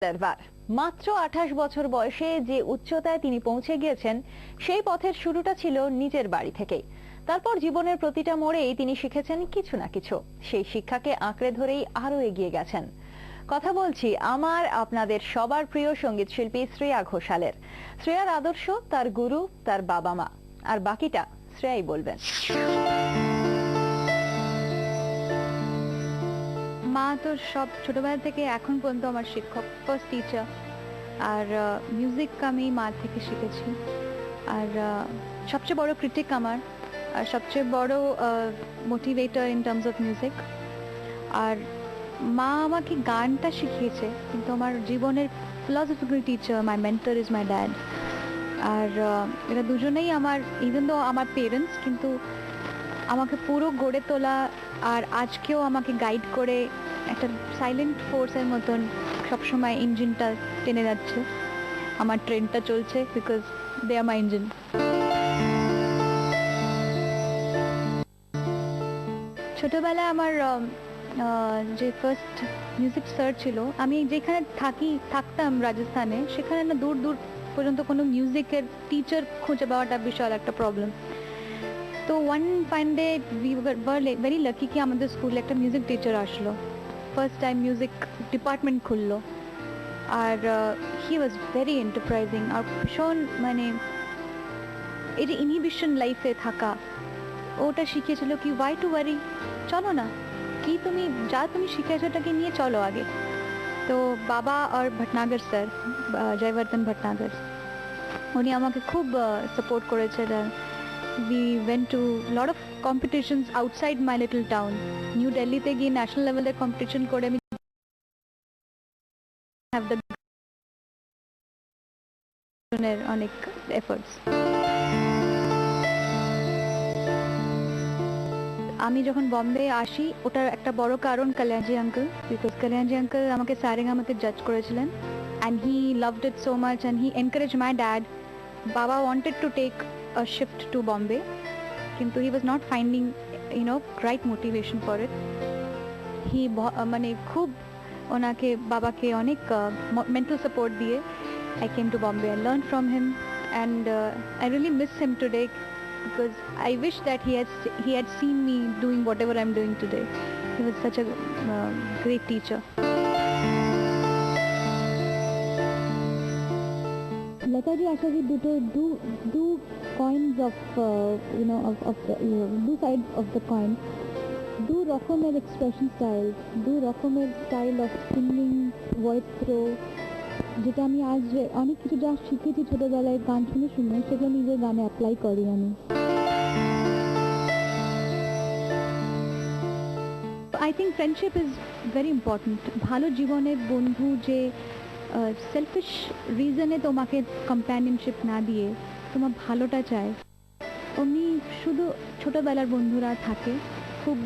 বার মাত্র 28 বছর বয়সে যে উচ্চতায় তিনি পৌঁছে গিয়েছেন সেই পথের শুরুটা ছিল নিজের বাড়ি থেকেই। তারপর জীবনের প্রতিটা মোড়েই তিনি শিখেছেন কিছু না কিছু, সেই শিক্ষাকে আঁকড়ে ধরেই আরো এগিয়ে গেছেন। কথা বলছি আমার আপনাদের সবার প্রিয় সঙ্গীত শিল্পী শ্রেয়া ঘোষালের। শ্রেয়ার আদর্শ, তার গুরু, তার বাবা মা, আর বাকিটা শ্রেয়াই বলবেন। মা তো সব ছোটবেলা থেকে এখন পর্যন্ত আমার শিক্ষক, ফার্স্ট টিচার। আর মিউজিক আমি মা থেকে শিখেছি। আর সবচেয়ে বড় ক্রিটিক আমার, আর সবচেয়ে বড় motivator in terms of music. আর মা আমাকে গানটা শিখিয়েছে, কিন্তু আমার জীবনের philosophical teacher, my mentor is my dad. আর এরা দুজনেই আমার, ইভেন দো আমার পেরেন্টস, কিন্তু আমাকে পুরো গড়ে তোলা আর আজকেও আমাকে গাইড করে একটা সাইলেন্ট ফোর্সের মতন সবসময় ইঞ্জিনটা টেনে যাচ্ছে। আমার ট্রেনটা চলছে because they R my engine. ছোটবেলায় আমার যে ফার্স্ট মিউজিক স্যার ছিল, আমি যেখানে থাকতাম রাজস্থানে, সেখানে না দূর দূর পর্যন্ত কোনো মিউজিকের টিচার খুঁজে পাওয়াটা বিশাল একটা প্রবলেম। তো one fine day we were very lucky কি আমাদের স্কুলে একটা মিউজিক টিচার আসলো, ফার্স্ট টাইম মিউজিক ডিপার্টমেন্ট খুললো। আর হি ওয়াজ ভেরি এন্টারপ্রাইজিং। আর ভীষণ মানে এই যে ইনহিবিশন লাইফে থাকা, ওটা শিখিয়েছিল কি ওয়াই টু ওয়ারি, চলো না, কি তুমি যা তুমি শিখেছো ওটাকে নিয়ে চলো আগে। তো বাবা আর ভটনাগর স্যার, জয়বর্ধন ভটনাগর, উনি আমাকে খুব সাপোর্ট করেছিলেন। We went to a lot of competitions outside my little town. New Delhi te giye national level e competition kore ami have the onek efforts. আমি যখন বম্বে আসি, ওটার একটা বড় কারণ Kalyanji uncle, because Kalyanji uncle আমাকে সারেগামাতে জাজ করেছিলেন and he loved it so much and he encouraged my dad. Baba wanted to take a shift to Bombay, কিন্তু he was not finding right motivation for it. He মানে খুব ওনাকে বাবাকে অনেক mental support দিয়ে I came to Bombay. I learned from him and I really miss him today because I wish that he had seen me doing whatever I'm doing today. He was such a great teacher. Lataji, Ashaji, do coins of of the two sides of the coin. Do রকমের expression style, do রকমের style of singing, voice throw, যেটা আমি আজ অনেক কিছু যা শিখেছি ছোটবেলায় গান শুনে সেটা নিজের গানে অ্যাপ্লাই করি আমি। I think friendship is very important. ভালো জীবনের বন্ধু যে সেলফিশ রিজনে তোমাকে কম্প্যানিয়নশিপ না দিয়ে তোমার ভালোটা চায়, অমনি শুধু ছোটবেলার বন্ধুরা থাকে, খুব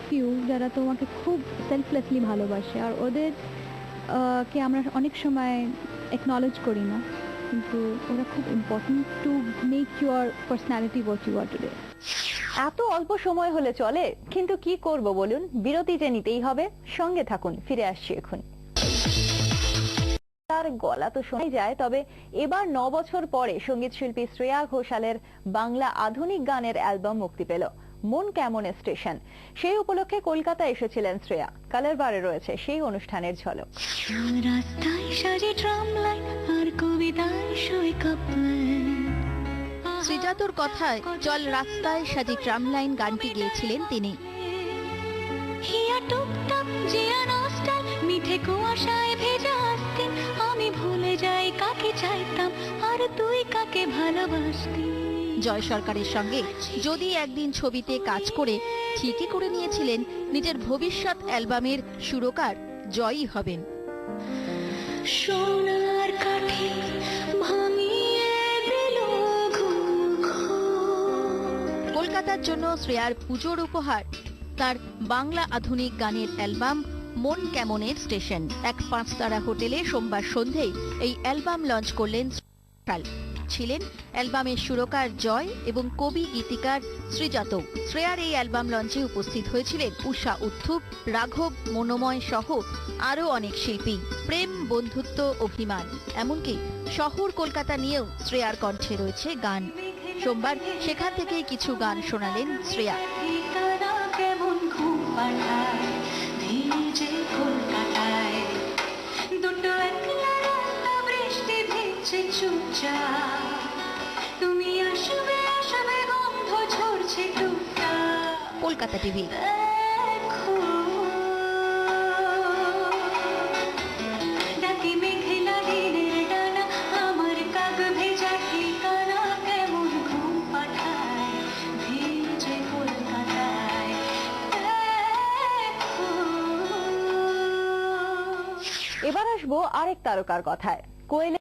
ফিউ যারা তোমাকে খুব সেলফলেসলি ভালোবাসে, আর ওদের কে আমরা অনেক সময় অ্যাকনলেজ করি না, কিন্তু ওরা খুব important to make your personality what you are today. এত অল্প সময় হলে চলে, কিন্তু কি করব বলুন, বিরতি যে নিতেই হবে। সঙ্গে থাকুন, ফিরে আসছি এখন। তার গলা তো শোনাই যায়, তবে এবার 9 বছর পরে সঙ্গীত শিল্পী শ্রেয়া ঘোষালের বাংলা আধুনিক গানের অ্যালবাম মুক্তি পেল, মন কেমন স্টেশন। সেই উপলক্ষে কলকাতা এসেছিলেন শ্রেয়া। কালের বারে রয়েছে সেই অনুষ্ঠানের ঝলক। শ্রীজাতুর কথায় চল রাস্তায় সাজি ট্রাম লাইন গানটি গেয়েছিলেন তিনি। মিঠে কুয়াশায় ভেজা আসতেন, আমি ভুলে যাই কাকে চাইতাম আর তুই কাকে ভালোবাসতি। জয় সরকারের সঙ্গে যদি একদিন ছবিতে কাজ করে ঠিকই করে নিয়েছিলেন নিজের ভবিষ্যৎ অ্যালবামের সুরকার জয়ই হবেন। সোনার কাঠি ভাঙিয়ে দিল কলকাতার জন্য শ্রেয়ার পুজোর উপহার তার বাংলা আধুনিক গানের অ্যালবাম মন কেমনের স্টেশন। এক 5 তারা হোটেলে সোমবার সন্ধ্যেই এই অ্যালবাম লঞ্চ করলেন। ছিলেন অ্যালবামের সুরকার জয় এবং কবি গীতিকার শ্রীজাত। শ্রেয়ার এই অ্যালবাম লঞ্চে উপস্থিত হয়েছিলেন উষা উত্থুপ, রাঘব, মনোময় সহ আরও অনেক শিল্পী। প্রেম, বন্ধুত্ব, অভিমান, এমনকি শহর কলকাতা নিয়েও শ্রেয়ার কণ্ঠে রয়েছে গান। সোমবার সেখান থেকেই কিছু গান শোনালেন শ্রেয়া। কেমন ঘুম পাঠায় ভিজে কলকাতায়, দুটো একলা রাস্তা বৃষ্টি ভিজছে চুপচাপ, তুমি আসবে আসবে গন্ধ ঝরছে টুকটাক। কলকাতা টিভি। দেখো ডাকি মেঘলা দিনের ডানা, আমার কাক ভেজা ঠিকানা কেমন ঘুম পাঠায় ভিজে কলকাতায়। দেখো এবার আসবো আরেক তারকার কথায়। কোয়েল